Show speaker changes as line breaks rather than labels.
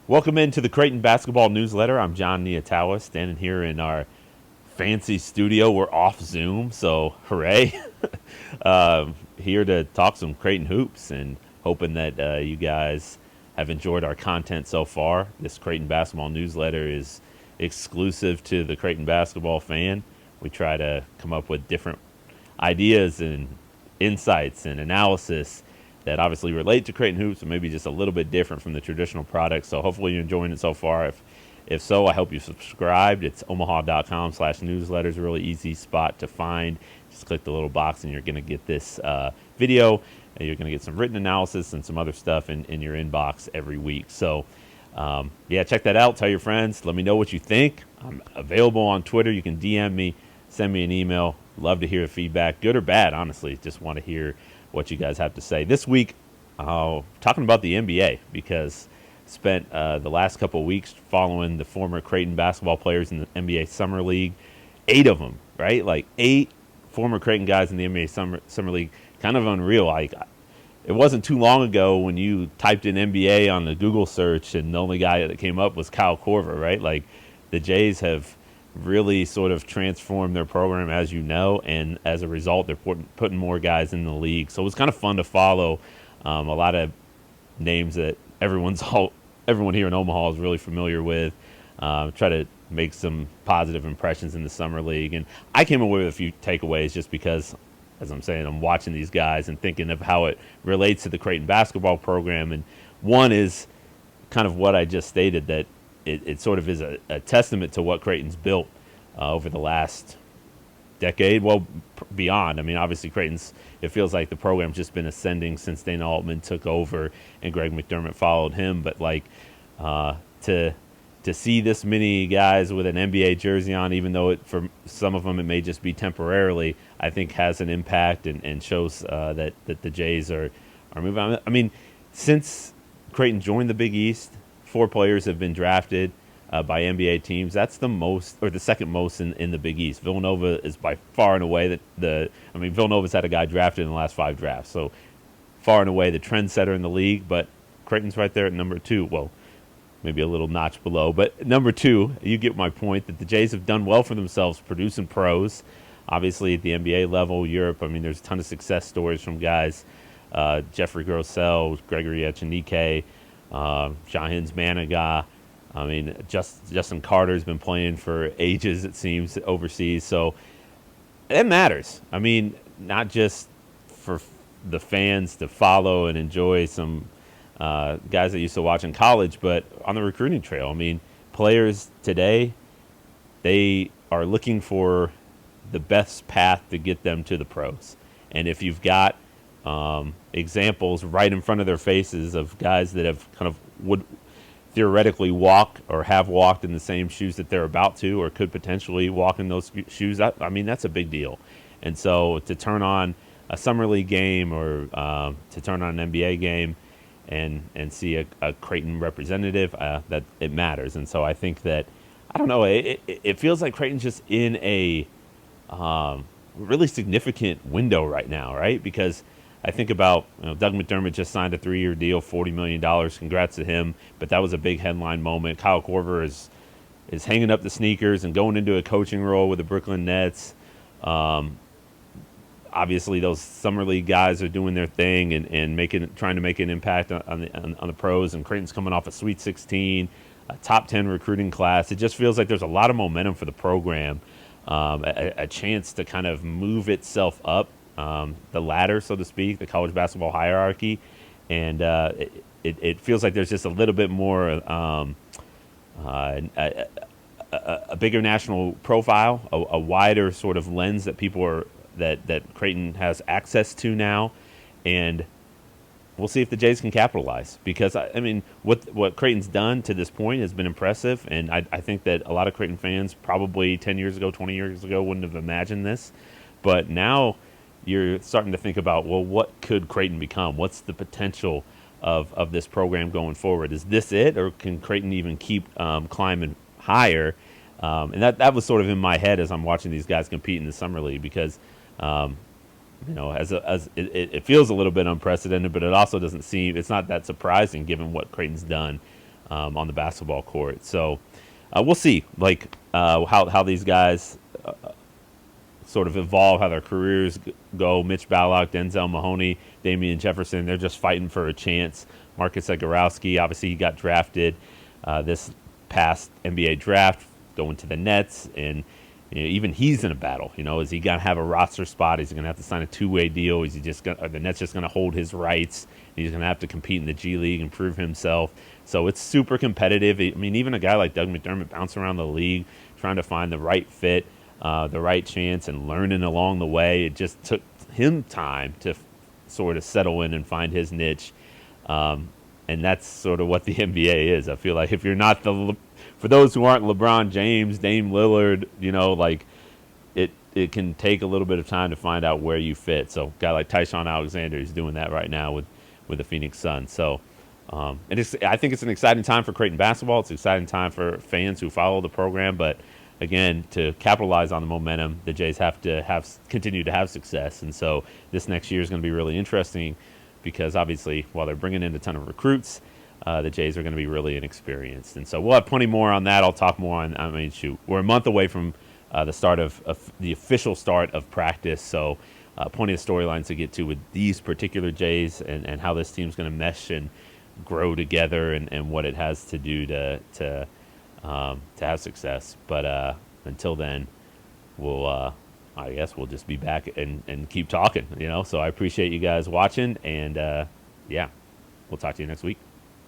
Welcome into the Creighton Basketball Newsletter. I'm Jon Nyatawa, standing here in our fancy studio. We're off Zoom, so hooray. Here to talk some Creighton hoops and hoping that you guys have enjoyed our content so far. This Creighton Basketball Newsletter is exclusive to the Creighton basketball fan. We try to come up with different ideas and insights and analysis that obviously relate to Creighton hoops, but maybe just a little bit different from the traditional product. So hopefully you're enjoying it so far. If so, I hope you subscribed. It's omaha.com/newsletter. It's a really easy spot to find. Just click the little box and you're going to get this video. And you're going to get some written analysis and some other stuff in your inbox every week. So yeah, check that out. Tell your friends. Let me know what you think. I'm available on Twitter. You can DM me, send me an email. Love to hear feedback, good or bad, honestly. Just want to hear what you guys have to say. This week, talking about the NBA, because spent the last couple of weeks following the former Creighton basketball players in the NBA Summer League. 8 of them, right? Like 8 former Creighton guys in the NBA Summer League. Kind of unreal. Like, it wasn't too long ago when you typed in NBA on the Google search and the only guy that came up was Kyle Korver, right? Like, the Jays have really sort of transformed their program, as you know, and as a result, they're putting more guys in the league. So it was kind of fun to follow a lot of names that everyone here in Omaha is really familiar with. Try to make some positive impressions in the summer league, and I came away with a few takeaways just because, as I'm saying, I'm watching these guys and thinking of how it relates to the Creighton basketball program. And one is kind of what I just stated, that it sort of is a testament to what Creighton's built over the last decade, well, beyond. I mean, obviously, it feels like the program's just been ascending since Dana Altman took over and Greg McDermott followed him. But, like, to see this many guys with an NBA jersey on, even though for some of them it may just be temporarily, I think has an impact and shows that the Jays are moving on. I mean, since Creighton joined the Big East, 4 players have been drafted by NBA teams. That's the most, or the second most in the Big East. Villanova is by far and away Villanova's had a guy drafted in the last 5 drafts. So far and away the trendsetter in the league, but Creighton's right there at number 2. Well, maybe a little notch below, but number 2, you get my point, that the Jays have done well for themselves producing pros. Obviously at the NBA level, Europe, I mean, there's a ton of success stories from guys, Jeffrey Grossell, Gregory Echenike, Shahins Manigat. I mean, Justin Carter's been playing for ages, it seems, overseas. So it matters. I mean, not just for the fans to follow and enjoy some guys that used to watch in college, but on the recruiting trail. I mean, players today, they are looking for the best path to get them to the pros. And if you've got examples right in front of their faces of guys that have kind of would theoretically walk or have walked in the same shoes that they're about to, or could potentially walk in those shoes, I mean, that's a big deal. And so to turn on a summer league game or to turn on an NBA game and see a Creighton representative, that it matters. And so I think that, I don't know, it feels like Creighton's just in a really significant window right now, right? Because I think about, Doug McDermott just signed a 3-year deal, $40 million. Congrats to him. But that was a big headline moment. Kyle Korver is hanging up the sneakers and going into a coaching role with the Brooklyn Nets. Obviously, those summer league guys are doing their thing and trying to make an impact on the pros. And Creighton's coming off a Sweet 16, a top 10 recruiting class. It just feels like there's a lot of momentum for the program, a chance to kind of move itself up the ladder, so to speak, the college basketball hierarchy. And it feels like there's just a little bit more, a bigger national profile, a wider sort of lens that people are, that Creighton has access to now. And we'll see if the Jays can capitalize, because I mean, what Creighton's done to this point has been impressive. And I think that a lot of Creighton fans probably 10 years ago, 20 years ago wouldn't have imagined this. But now you're starting to think about, well, what could Creighton become? What's the potential of this program going forward? Is this it, or can Creighton even keep climbing higher? And that was sort of in my head as I'm watching these guys compete in the summer league, because it feels a little bit unprecedented, but it also doesn't seem, it's not that surprising given what Creighton's done on the basketball court. So we'll see, like how these guys sort of evolve, how their careers go. Mitch Ballock, Denzel Mahoney, Damian Jefferson, they're just fighting for a chance. Marcus Zagorowski, obviously he got drafted this past NBA draft, going to the Nets, and even he's in a battle. Is he gonna have a roster spot? Is he gonna have to sign a two-way deal? Is he just gonna? Are the Nets just gonna hold his rights? He's gonna have to compete in the G League and prove himself. So it's super competitive. I mean, even a guy like Doug McDermott bouncing around the league, trying to find the right fit, the right chance, and learning along the way. It just took him time to sort of settle in and find his niche. And that's sort of what the NBA is. I feel like if you're not for those who aren't LeBron James, Dame Lillard, like it can take a little bit of time to find out where you fit. So a guy like Tyshawn Alexander is doing that right now with the Phoenix Suns. So I think it's an exciting time for Creighton basketball. It's an exciting time for fans who follow the program. But again, to capitalize on the momentum, the Jays have to continue to have success. And so this next year is going to be really interesting, because obviously while they're bringing in a ton of recruits, the Jays are going to be really inexperienced. And so we'll have plenty more on that. I'll talk more on, we're a month away from the start of the official start of practice. So plenty of storylines to get to with these particular Jays, and how this team's going to mesh and grow together, and what it has to do to have success. But until then, I guess we'll just be back and keep talking, So I appreciate you guys watching, and yeah, we'll talk to you next week.